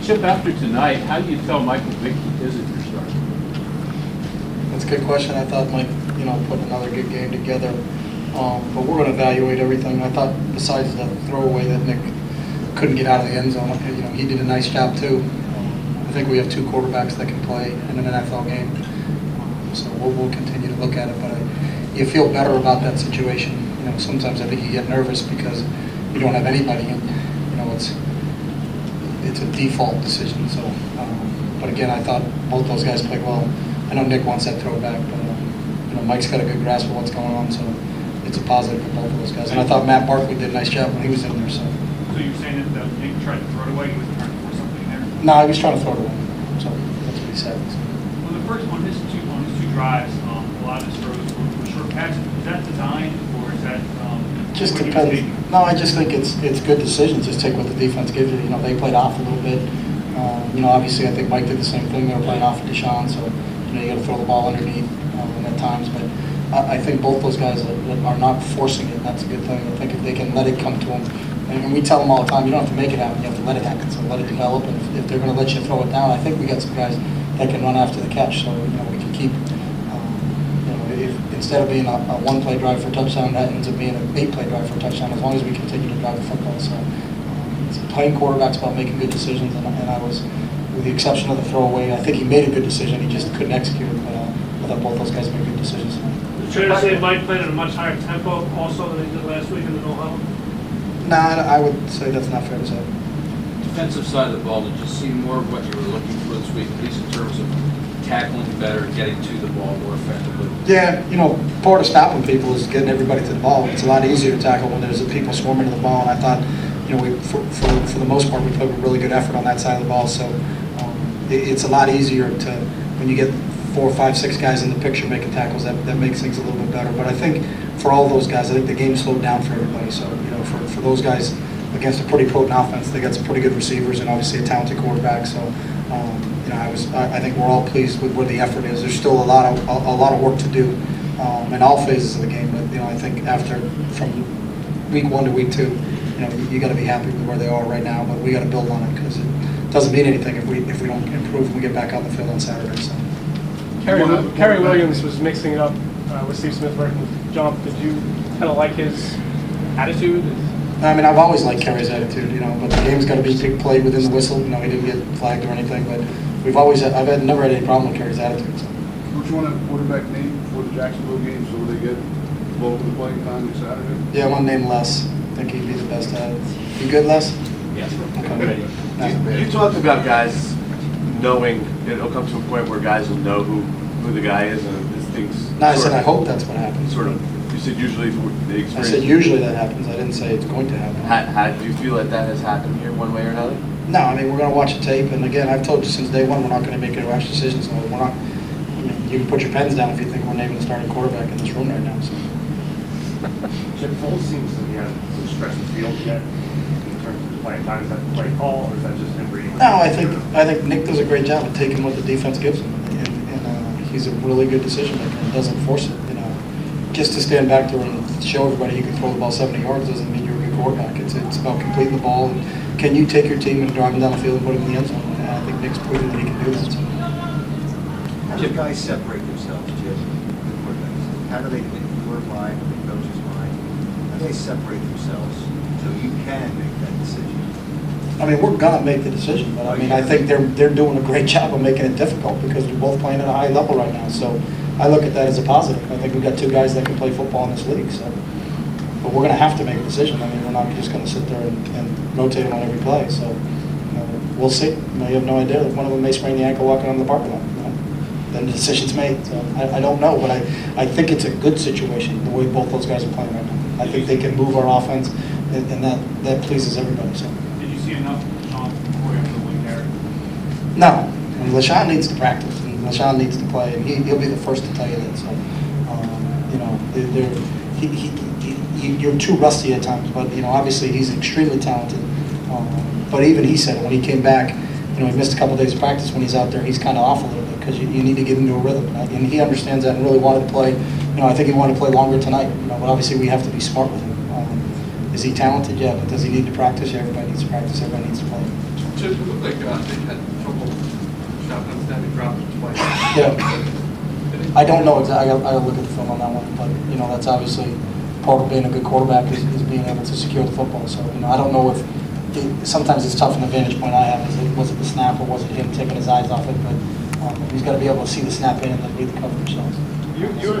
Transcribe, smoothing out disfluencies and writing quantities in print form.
Chip, after tonight, how do you tell Michael Vick isn't your starter? That's a good question. I thought Mike, put another good game together. But we're going to evaluate everything. I thought besides the throwaway that Nick couldn't get out of the end zone, he did a nice job too. I think we have two quarterbacks that can play in an NFL game. So we'll continue to look at it. But you feel better about that situation. Sometimes I think you get nervous because you don't have anybody, and it's a default decision. So, but again, I thought both those guys played well. I know Nick wants that throwback, but Mike's got a good grasp of what's going on, so it's a positive for both of those guys. And I thought Matt Barkley did a nice job when he was in there. So you're saying that Nick tried to throw it away? He was trying to force something there? No, he was trying to throw it away. So that's what he said. Well, the first one, his two drives, a lot of his throws were short passes. Is that designed, or is that just depends? No, I just think it's good decisions. Just take what the defense gives you. They played off a little bit. Obviously, I think Mike did the same thing. They were playing off of Deshaun, so you got to throw the ball underneath at times. But I think both those guys are not forcing it. That's a good thing. I think if they can let it come to them, and we tell them all the time, you don't have to make it happen. You have to let it happen. So let it develop. And if they're going to let you throw it down, I think we got some guys that can run after the catch. So we can keep. If instead of being a one-play drive for a touchdown, that ends up being an 8-play drive for a touchdown. As long as we continue to drive the football. So playing quarterback's about making good decisions, and I was, with the exception of the throwaway, I think he made a good decision. He just couldn't execute it. But I thought both those guys made good decisions. Fair to say Mike played at a much higher tempo also than he did last week in the no-huddle? No, I would say that's not fair to say. Defensive side of the ball, did you see more of what you were looking for this week, at least in terms of tackling better, getting to the ball more effectively? Yeah, part of stopping people is getting everybody to the ball. It's a lot easier to tackle when there's people swarming to the ball, and I thought, for the most part, we put a really good effort on that side of the ball. So it's a lot easier to, when you get 4, 5, 6 guys in the picture making tackles, that makes things a little bit better. But I think for all those guys, I think the game slowed down for everybody. So, for those guys against a pretty potent offense, they got some pretty good receivers and obviously a talented quarterback. So, I think we're all pleased with where the effort is. There's still a lot of work to do in all phases of the game. But I think from week 1 to week 2, you got to be happy with where they are right now. But we got to build on it because it doesn't mean anything if we don't improve when we get back on the field on Saturday. So. Kerry Williams was mixing it up with Steve Smith working with jump. Did you kind of like his attitude? I mean, I've always liked Kerry's attitude, but the game's got to be played within the whistle. He didn't get flagged or anything, but I've never had any problem with Kerry's attitude. So. Don't you want a quarterback name for the Jacksonville game so they get both the playing time this Saturday? Yeah, I want to name Les. I think he'd be the best at it. You good, Les? Yes. Okay. You talked about guys knowing it'll come to a point where guys will know who the guy is, and this thing's. No, I said I hope that's what happens. Sort of. You said usually for the experience. I said usually that happens. I didn't say it's going to happen. Do you feel like that has happened here one way or another? No, I mean, we're going to watch the tape, and again, I've told you since day one we're not going to make any rash decisions. We're not. I mean, you can put your pens down if you think we're naming the starting quarterback in this room right now. So. Chip Foles seems to have some stretch the field yet in terms of playing time. Is that the play call, or is that just him reading? No, I think Nick does a great job of taking what the defense gives him, and he's a really good decision maker and doesn't force it. Just to stand back there and show everybody you can throw the ball 70 yards doesn't mean you're a good quarterback. It's about completing the ball. And can you take your team and drive them down the field and put them in the end zone? And I think Nick's proven that he can do that. So. How do guys separate themselves, Jim, the quarterbacks? How do they, in your mind, in the coach's mind, how do they separate themselves so you can make that decision? I mean, we're going to make the decision, but I think they're doing a great job of making it difficult because we're both playing at a high level right now. So I look at that as a positive. I think we've got 2 guys that can play football in this league. So, but we're going to have to make a decision. I mean, we're not just going to sit there and rotate them on every play. So we'll see. You have no idea. One of them may sprain the ankle walking on the parking lot. Then the decision's made. So I don't know, but I think it's a good situation the way both those guys are playing right now. I think they can move our offense, and that pleases everybody. So. Did you see enough Sean before you have to win there? No. And LaShawn needs to practice. LaShawn needs to play, and he'll be the first to tell you that. So, you're too rusty at times, but obviously he's extremely talented. But even he said when he came back, he missed a couple of days of practice. When he's out there, he's kind of off a little bit because you need to get into a rhythm, and he understands that and really wanted to play. I think he wanted to play longer tonight. But obviously we have to be smart with him. Is he talented? Yeah, but does he need to practice? Yeah, everybody needs to practice. Everybody needs to play. Chip, it looked like they had trouble shotgun snapping, dropping twice. Yeah. I don't know exactly. I gotta look at the film on that one, but that's obviously part of being a good quarterback is being able to secure the football. So I don't know if sometimes it's tough from the vantage point I have. Was it the snap or was it him taking his eyes off it? But he's got to be able to see the snap in and then read the coverage. So. You were